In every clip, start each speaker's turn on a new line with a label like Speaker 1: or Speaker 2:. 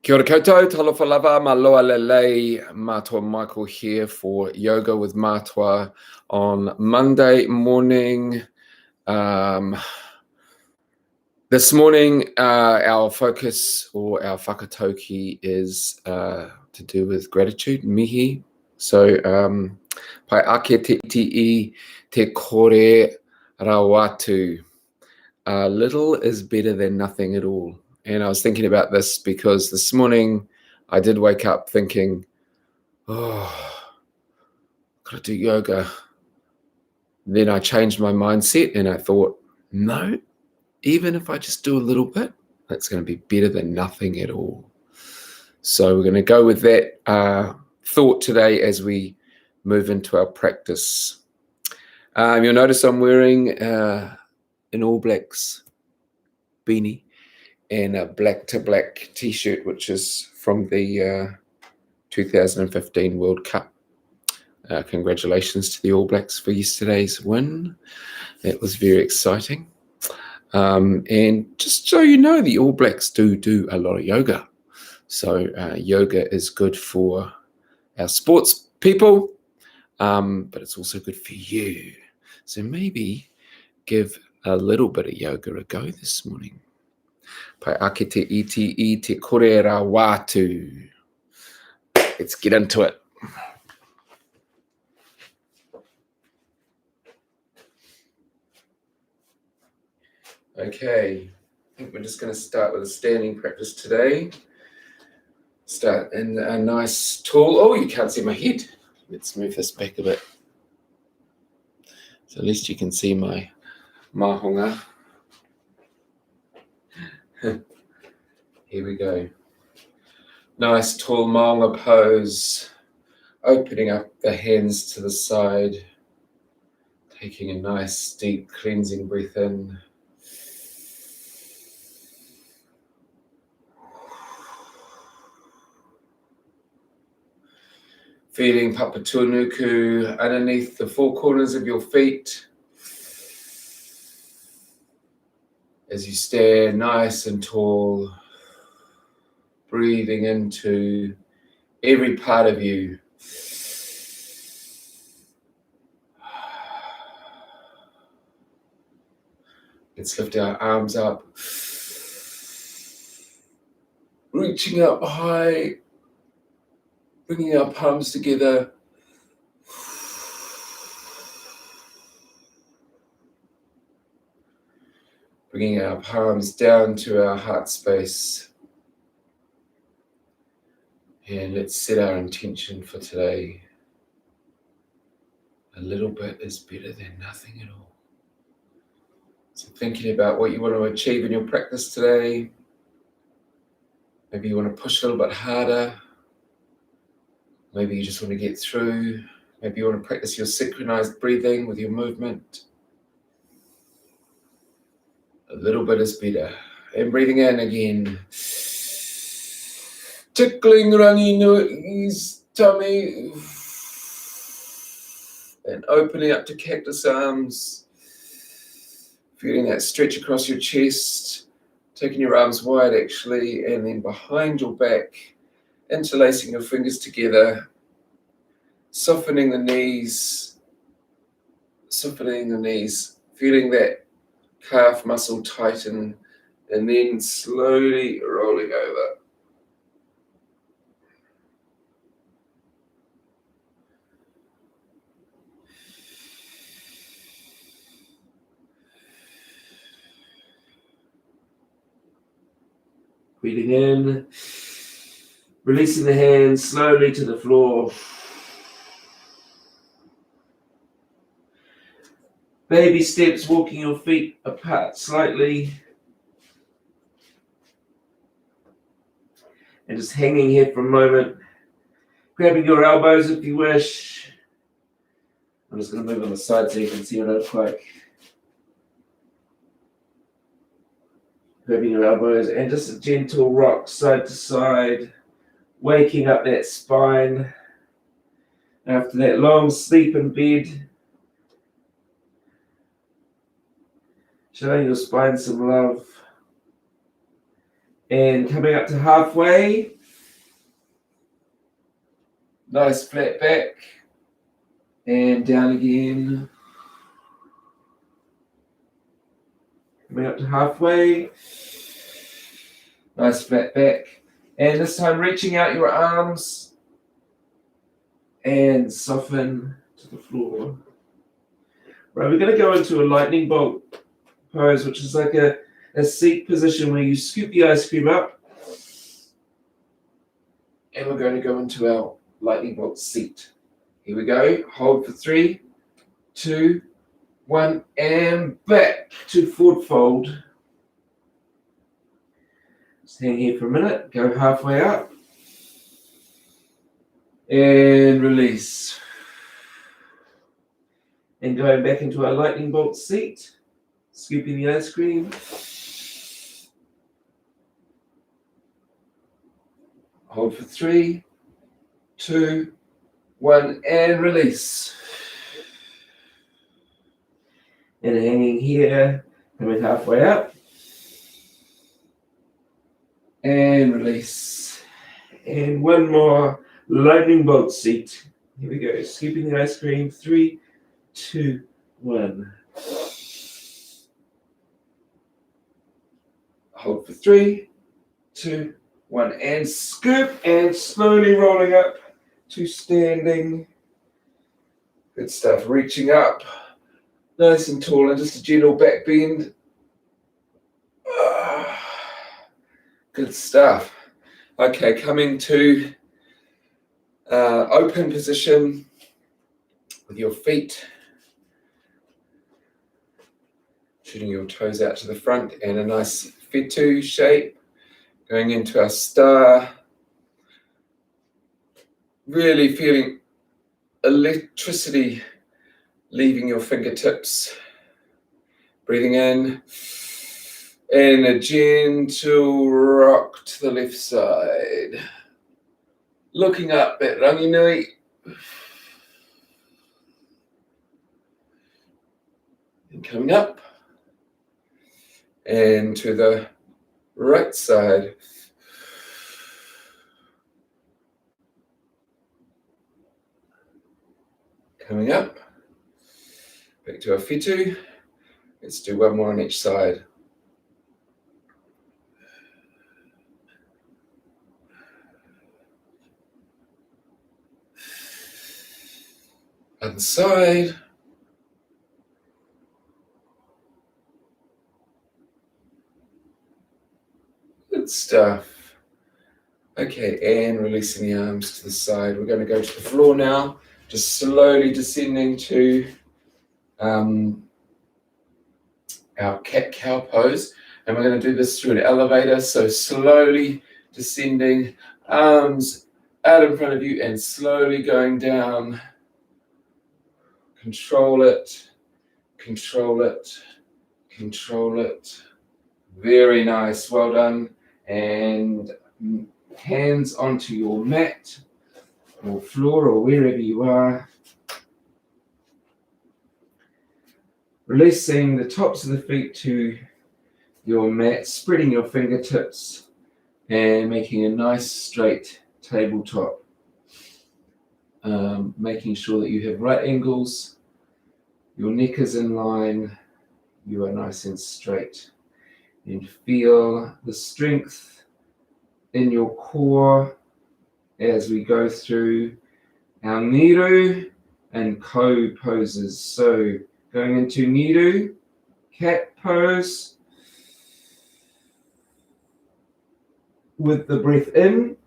Speaker 1: Kia ora koutou, talofa lava, maloa lelei, Matua Michael here for Yoga with Matua on Monday morning. This morning, our focus or our whakatauki is to do with gratitude, Mihi. So, pai ake te iti te kore rawātu. Little is better than nothing at all. And I was thinking about this because this morning I did wake up thinking, oh, gotta do yoga. Then I changed my mindset and I thought, no, even if I just do a little bit, that's going to be better than nothing at all. So we're going to go with that thought today as we move into our practice. You'll notice I'm wearing an All Blacks beanie and a black to black t-shirt, which is from the 2015 World Cup. Congratulations to the All Blacks for yesterday's win. That was very exciting. And just so you know, the All Blacks do a lot of yoga. So yoga is good for our sports people, but it's also good for you. So maybe give a little bit of yoga a go this morning. Pai ake te iti te kore rawātu. Let's get into it. Okay, I think we're just going to start with a standing practice today. Start in a nice tall, oh, you can't see my head. Let's move this back a bit. So at least you can see my mahonga. Here we go. Nice tall maunga pose, opening up the hands to the side, taking a nice deep cleansing breath in. Feeling papatuanuku underneath the four corners of your feet as you stand nice and tall, breathing into every part of you. Let's lift our arms up, reaching up high, bringing our palms together. Bringing our palms down to our heart space. And let's set our intention for today. A little bit is better than nothing at all. So thinking about what you want to achieve in your practice today. Maybe you want to push a little bit harder. Maybe you just want to get through. Maybe you want to practice your synchronized breathing with your movement. A little bit is better. And breathing in again. Tickling runny nose, tummy. And opening up to cactus arms. Feeling that stretch across your chest. Taking your arms wide actually. And then behind your back. Interlacing your fingers together, softening the knees, feeling that calf muscle tighten, and then slowly rolling over. Breathing in. Releasing the hands slowly to the floor. Baby steps, walking your feet apart slightly. And just hanging here for a moment. Grabbing your elbows if you wish. I'm just going to move on the side so you can see what I look like. Grabbing your elbows and just a gentle rock side to side. Waking up that spine after that long sleep in bed. Showing your spine some love. And coming up to halfway, Nice flat back. And down again. Coming up to halfway. Nice flat back. And this time reaching out your arms and soften to the floor. Right, we're going to go into a lightning bolt pose, which is like a seat position where you scoop the ice cream up. And we're going to go into our lightning bolt seat. Here we go. Hold for 3, 2, 1, and back to forward fold. Just hang here for a minute. Go halfway up. And release. And going back into our lightning bolt seat. Scooping the ice cream. Hold for 3, 2, 1, and release. And hanging here, coming halfway up. And release. And one more lightning bolt seat. Here we go. Scooping the ice cream. 3, 2, 1. Hold for 3, 2, 1, and scoop, and slowly rolling up to standing. Good stuff. Reaching up, nice and tall, and just a gentle back bend. Good stuff. Okay, coming to open position with your feet, shooting your toes out to the front, and a nice fetu shape. Going into our star, really feeling electricity leaving your fingertips. Breathing in, and a gentle rock to the left side. Looking up at rangi nui. And coming up, and to the right side. Coming up. Back to our fetu. Let's do one more on each side. Other side. Good stuff. Okay, and releasing the arms to the side. We're going to go to the floor now, just slowly descending to our cat-cow pose. And we're going to do this through an elevator, so slowly descending, arms out in front of you and slowly going down. Control it, control it, control it. Very nice, well done. And hands onto your mat or floor or wherever you are. Releasing the tops of the feet to your mat, spreading your fingertips and making a nice straight tabletop. Making sure that you have right angles, your neck is in line, you are nice and straight. And feel the strength in your core as we go through our niru and ko poses. So going into niru, cat pose, with the breath in,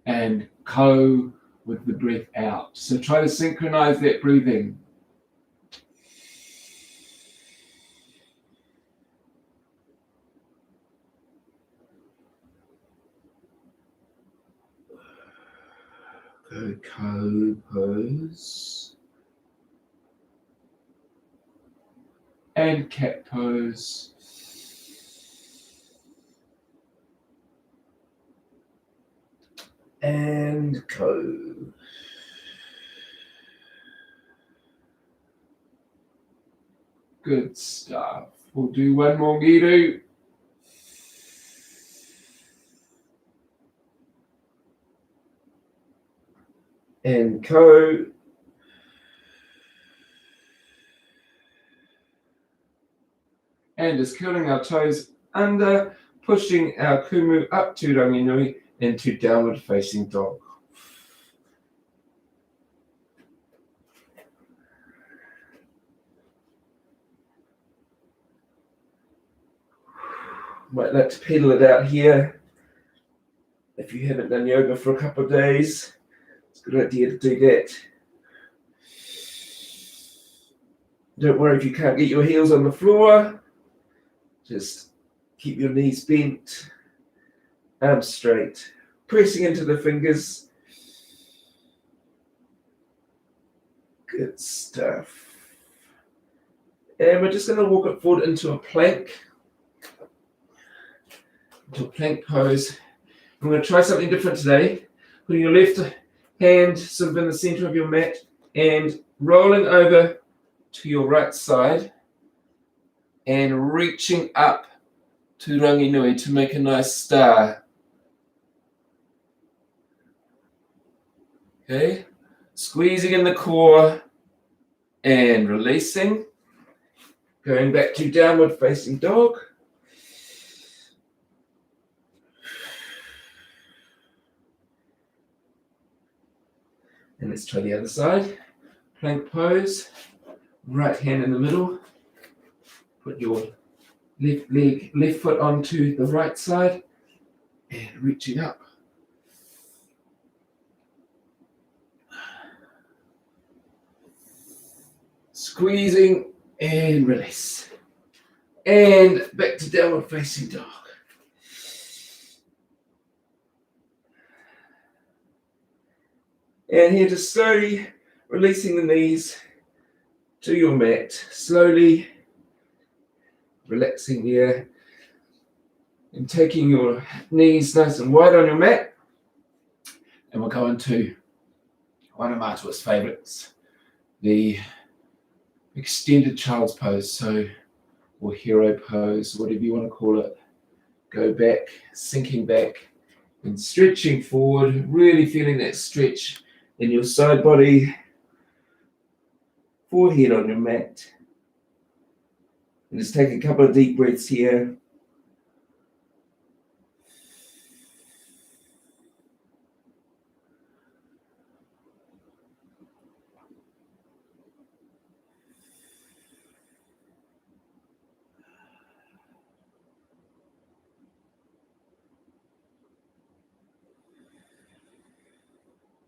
Speaker 1: and ko with the breath out. So try to synchronize that breathing. Good ko pose. And cat pose. And ko. Good stuff. We'll do one more giru. And ko. And just curling our toes under, pushing our kumu up to ranginui into downward facing dog. Might like to pedal it out here. If you haven't done yoga for a couple of days, it's a good idea to do that. Don't worry if you can't get your heels on the floor. Just keep your knees bent, arms straight, pressing into the fingers. Good stuff. And we're just going to walk it forward into a plank. Into a plank pose. I'm going to try something different today. Putting your left hand sort of in the center of your mat and rolling over to your right side and reaching up to ranginui to make a nice star. Okay, squeezing in the core and releasing. Going back to downward facing dog. And let's try the other side. Plank pose. Right hand in the middle. Put your left foot onto the right side and reaching up. Squeezing and release. And back to downward facing dog. And here, just slowly releasing the knees to your mat. Slowly relaxing there. And taking your knees nice and wide on your mat. And we'll go into one of Matua's favorites, the extended child's pose, or hero pose, whatever you want to call it. Go back, sinking back and stretching forward, really feeling that stretch in your side body, forehead on your mat. And just take a couple of deep breaths here.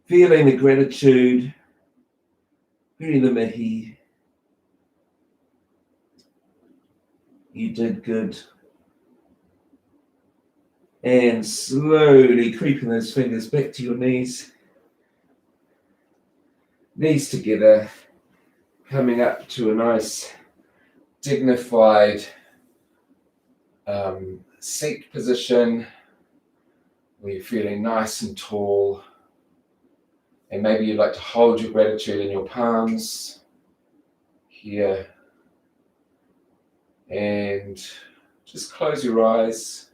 Speaker 1: Feeling the gratitude, feeling the Mihi. You did good. And slowly creeping those fingers back to your knees. Knees together, coming up to a nice, dignified seat position where you're feeling nice and tall. And maybe you'd like to hold your gratitude in your palms here. And just close your eyes.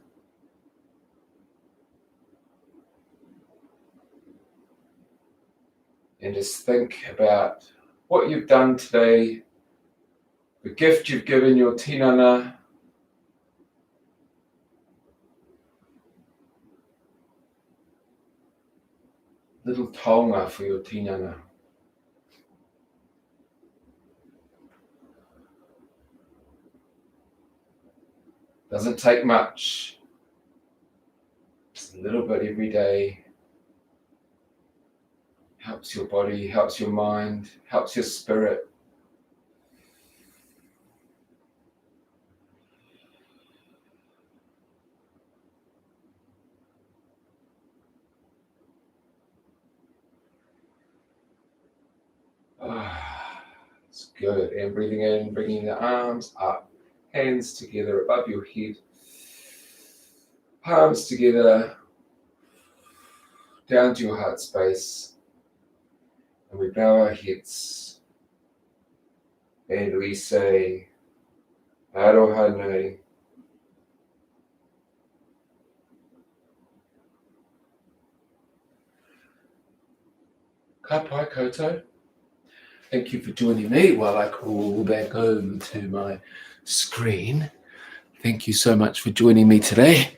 Speaker 1: And just think about what you've done today, the gift you've given your tinana, little taonga for your tinana. Doesn't take much, just a little bit every day. Helps your body, helps your mind, helps your spirit. It's good. And breathing in, bringing the arms up, hands together above your head, palms together, down to your heart space. And we bow our heads and we say Aroha nui. Ka pai koutou. Thank you for joining me while I call back over to my screen. Thank you so much for joining me today.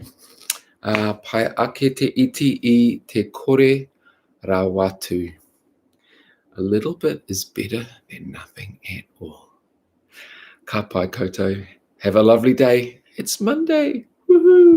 Speaker 1: Pai ake te iti I te kore rawātu. A little bit is better than nothing at all. Ka pai koutou. Have a lovely day. It's Monday. Woohoo!